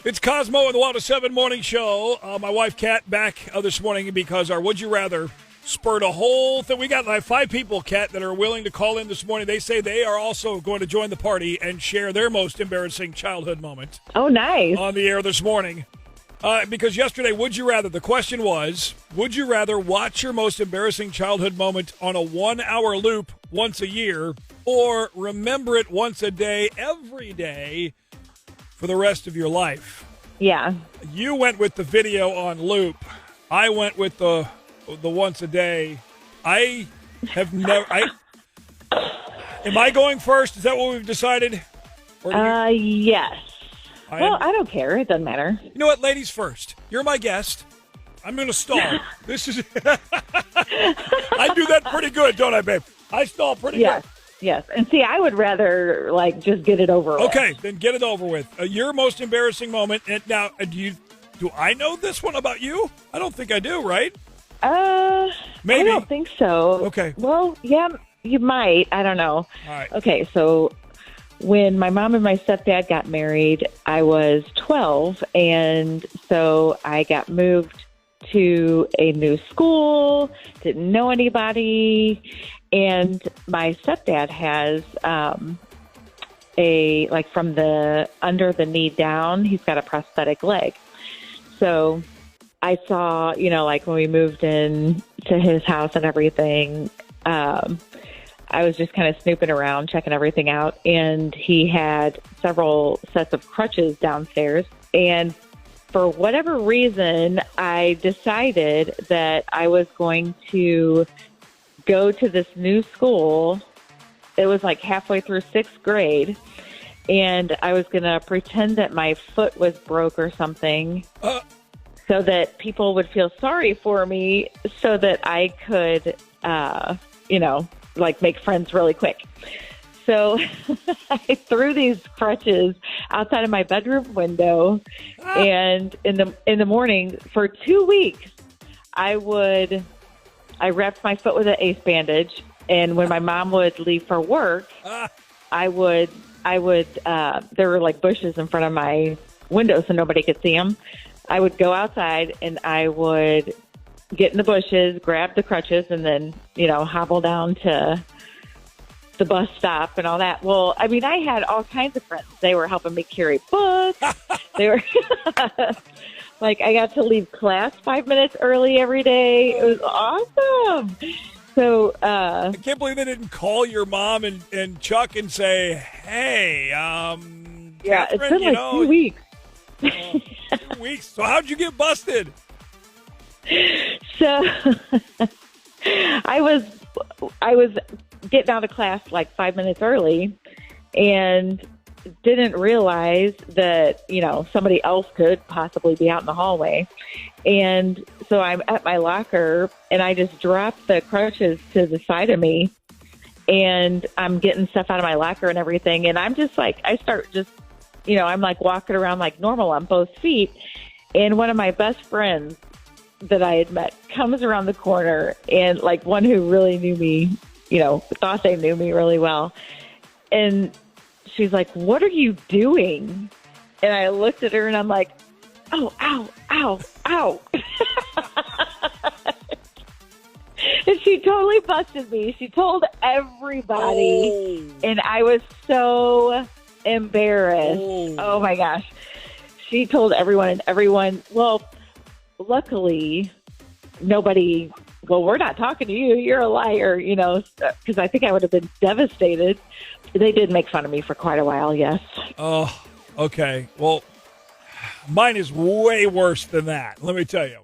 It's Cosmo and the 107 Morning Show. My wife, Kat, back this morning because our Would You Rather spurred a whole thing. We got like 5 people, Kat, that are willing to call in this morning. They say they are also going to join the party and share their most embarrassing childhood moment. Oh, nice. On the air this morning. Because yesterday, would you rather, the question was, would you rather watch your most embarrassing childhood moment on a 1-hour loop once a year or remember it once a day, every day, for the rest of your life? Yeah. You went with the video on loop. I went with the once a day. I have never. Am I going first? Is that what we've decided? Yes. I don't care. It doesn't matter. You know what, ladies first. You're my guest. I'm going to stall. This is. I do that pretty good, don't I, babe? I stall pretty good. Yes, and see, I would rather just get it over with. Okay, then get it over with. Your most embarrassing moment. And now, do I know this one about you? I don't think I do, right? Maybe. I don't think so. Okay. Well, yeah, you might. I don't know. All right. Okay, so when my mom and my stepdad got married, I was 12, and so I got moved to a new school, didn't know anybody, and my stepdad has from the under the knee down, he's got a prosthetic leg. So I saw, when we moved in to his house and everything, I was just kind of snooping around, checking everything out, and he had several sets of crutches downstairs. And for whatever reason, I decided that I was going to go to this new school. It was like halfway through 6th grade, and I was going to pretend that my foot was broke or something so that people would feel sorry for me so that I could, make friends really quick. So I threw these crutches outside of my bedroom window, and in the morning for 2 weeks, I wrapped my foot with an ace bandage, and when my mom would leave for work, I would there were like bushes in front of my window so nobody could see them. I would go outside and I would get in the bushes, grab the crutches, and then, hobble down to the bus stop and all that. Well, I mean, I had all kinds of friends. They were helping me carry books. They were I got to leave class 5 minutes early every day. It was awesome. So I can't believe they didn't call your mom and Chuck and say, "Hey, Catherine, it's been 2 weeks." 2 weeks. So how'd you get busted? So I was getting out of class 5 minutes early and didn't realize that, somebody else could possibly be out in the hallway. And so I'm at my locker and I just dropped the crutches to the side of me and I'm getting stuff out of my locker and everything. And I'm just I start just, I'm walking around like normal on both feet. And one of my best friends that I had met comes around the corner, and one who really knew me, thought they knew me really well. And she's like, "What are you doing?" And I looked at her and I'm like, "Oh, ow, ow, ow." And she totally busted me. She told everybody. Oh. And I was so embarrassed. Oh my gosh. She told everyone, and everyone, well, luckily, nobody, we're not talking to you. You're a liar, because I think I would have been devastated. They did make fun of me for quite a while, yes. Oh, okay. Well, mine is way worse than that, let me tell you.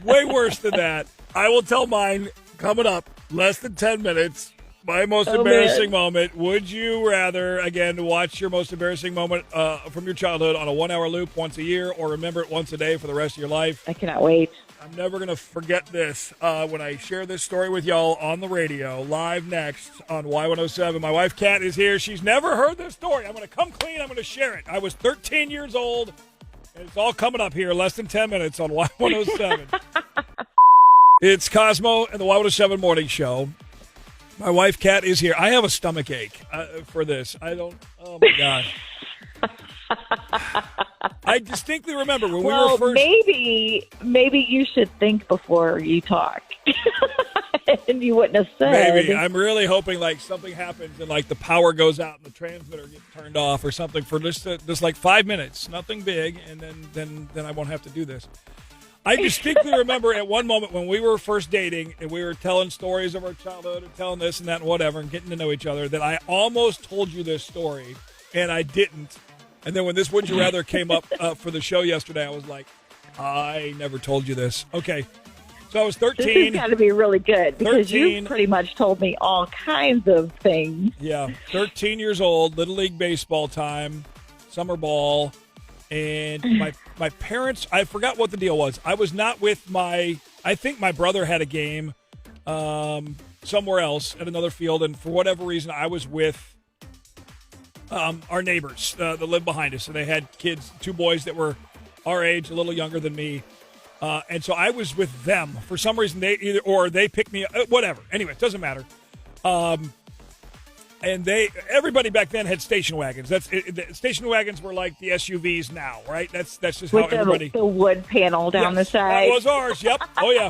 Way worse than that. I will tell mine coming up, less than 10 minutes. My most embarrassing moment. Would you rather, again, watch your most embarrassing moment from your childhood on a 1-hour loop once a year or remember it once a day for the rest of your life? I cannot wait. I'm never going to forget this when I share this story with y'all on the radio, live next on Y107. My wife, Kat, is here. She's never heard this story. I'm going to come clean. I'm going to share it. I was 13 years old, and it's all coming up here, less than 10 minutes on Y107. It's Cosmo and the Y107 Morning Show. My wife, Kat, is here. I have a stomach ache for this. I don't, oh, my God. I distinctly remember when Well, we were first. maybe you should think before you talk, and you wouldn't have said. Maybe. I'm really hoping like something happens and like the power goes out and the transmitter gets turned off or something for just like 5 minutes. Nothing big, and then I won't have to do this. I distinctly remember at one moment when we were first dating and we were telling stories of our childhood and telling this and that and whatever and getting to know each other that I almost told you this story and I didn't. And then when this Would You Rather came up for the show yesterday, I was like, I never told you this. Okay. So I was 13. This has got to be really good because 13. you pretty much told me all kinds of things. Yeah. 13 years old, Little League baseball time, summer ball. And my parents, I forgot what the deal was. I was not with I think my brother had a game somewhere else at another field. And for whatever reason, I was with our neighbors that lived behind us. And they had kids, 2 boys that were our age, a little younger than me. And so I was with them. For some reason, they picked me up, whatever. Anyway, it doesn't matter. And everybody back then had station wagons. Station wagons were like the SUVs now, right? That's just how everybody. The wood panel down the side. That was ours. Yep. Oh yeah.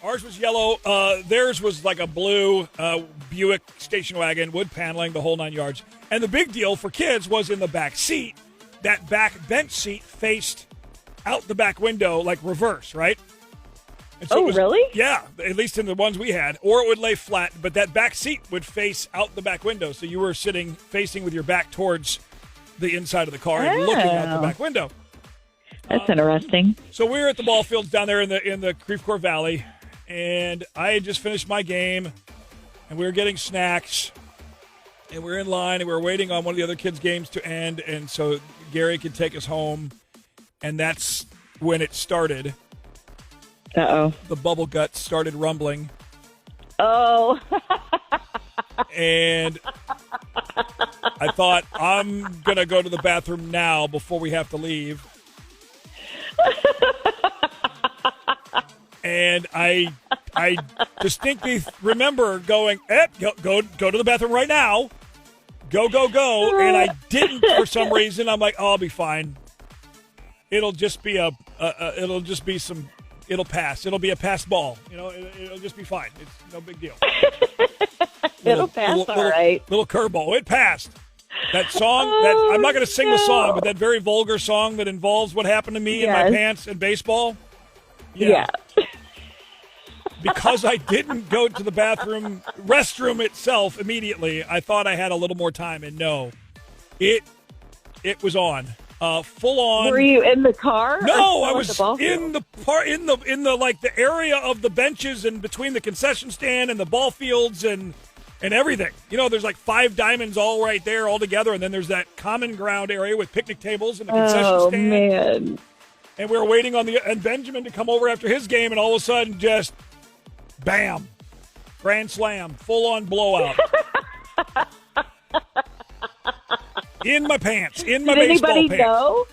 Ours was yellow. Theirs was like a blue Buick station wagon, wood paneling, the whole 9 yards. And the big deal for kids was in the back seat. That back bench seat faced out the back window, like reverse, right? And so really? Yeah, at least in the ones we had. Or it would lay flat, but that back seat would face out the back window. So you were facing with your back towards the inside of the car and looking out the back window. That's interesting. So we were at the ball fields down there in the Creve Coeur Valley, and I had just finished my game, and we were getting snacks, and we were in line, and we were waiting on one of the other kids' games to end, and so Gary could take us home, and that's when it started. Uh-oh. The bubble guts started rumbling. Oh. And I thought, I'm going to go to the bathroom now before we have to leave. And I distinctly remember going, go to the bathroom right now. Go. And I didn't for some reason. I'm like, oh, I'll be fine. It'll just be it'll pass. It'll be a pass ball. It'll just be fine. It's no big deal. It'll pass all right. Little curveball. It passed. That song, I'm not going to sing the song, but that very vulgar song that involves what happened to me in my pants in baseball. Yeah. Because I didn't go to the restroom itself immediately, I thought I had a little more time, and no. It was on. Full on. Were you in the car? No, I was in the like the area of the benches and between the concession stand and the ball fields and everything. There's like 5 diamonds all right there all together, and then there's that common ground area with picnic tables and the concession stand. Oh man! And we were waiting on Benjamin to come over after his game, and all of a sudden, just bam, grand slam, full on blowout. In my pants, in my baseball pants. Did anybody know?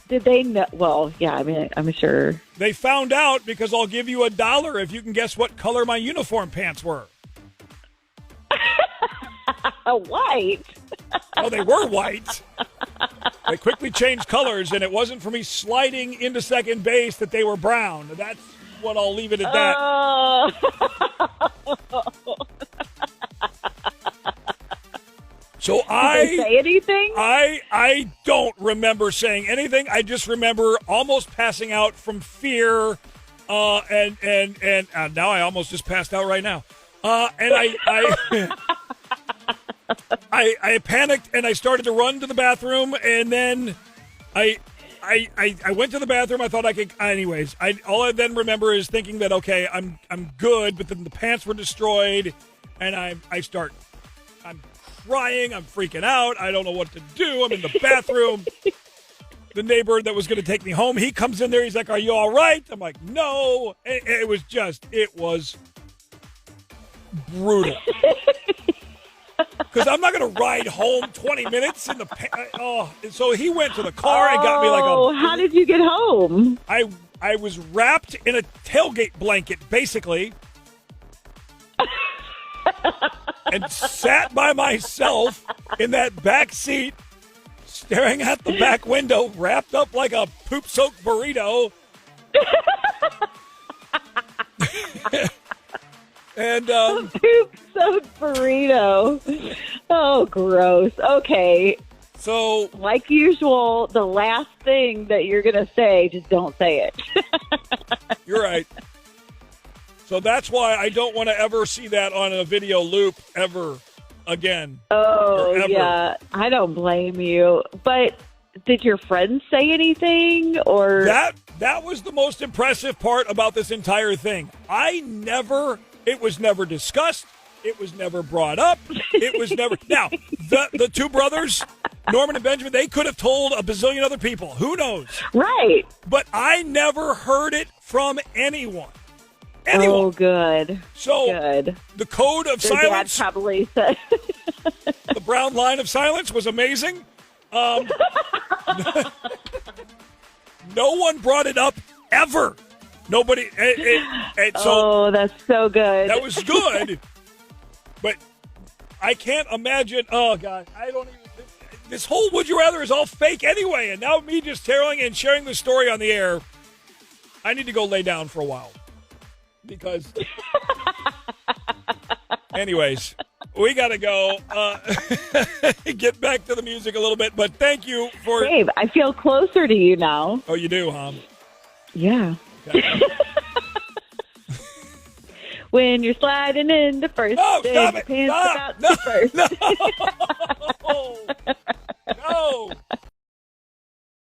Did they know? Well, yeah, I mean, I'm sure. They found out because I'll give you $1 if you can guess what color my uniform pants were. White. Oh, they were white. They quickly changed colors, and it wasn't for me sliding into second base that they were brown. That's what I'll leave it at that. So Did they say anything? I don't remember saying anything. I just remember almost passing out from fear, and now I almost just passed out right now. And I panicked and I started to run to the bathroom, and then I went to the bathroom. I thought I could. Anyways, all I then remember is thinking that okay, I'm good, but then the pants were destroyed, and I'm crying. I'm freaking out. I don't know what to do. I'm in the bathroom. The neighbor that was going to take me home, he comes in there. He's like, "Are you all right?" I'm like, "No." It was brutal. Because I'm not going to ride home 20 minutes in the so he went to the car and got me like a. Oh, how did you get home? I was wrapped in a tailgate blanket, basically. And sat by myself in that back seat, staring at the back window, wrapped up like a poop-soaked burrito. And poop-soaked burrito. Oh, gross. Okay. So, like usual, the last thing that you're going to say, just don't say it. You're right. So that's why I don't want to ever see that on a video loop ever again. Oh, yeah. I don't blame you. But did your friends say anything? Or That was the most impressive part about this entire thing. It was never discussed. It was never brought up. It was never. Now, the two brothers, Norman and Benjamin, they could have told a bazillion other people. Who knows? Right. But I never heard it from anyone. Oh, good. So, good. The code of Their silence. Dad probably said. The brown line of silence was amazing. No one brought it up ever. Nobody. So that's so good. That was good. But I can't imagine. Oh, God. I don't even. This whole Would You Rather is all fake anyway. And now me just telling and sharing the story on the air, I need to go lay down for a while. Because. Anyways, we got to go. Get back to the music a little bit. But thank you for. Dave, I feel closer to you now. Oh, you do, huh? Yeah. Okay. When you're sliding in the first, stop it! Pants Stop! about No! first. No! No!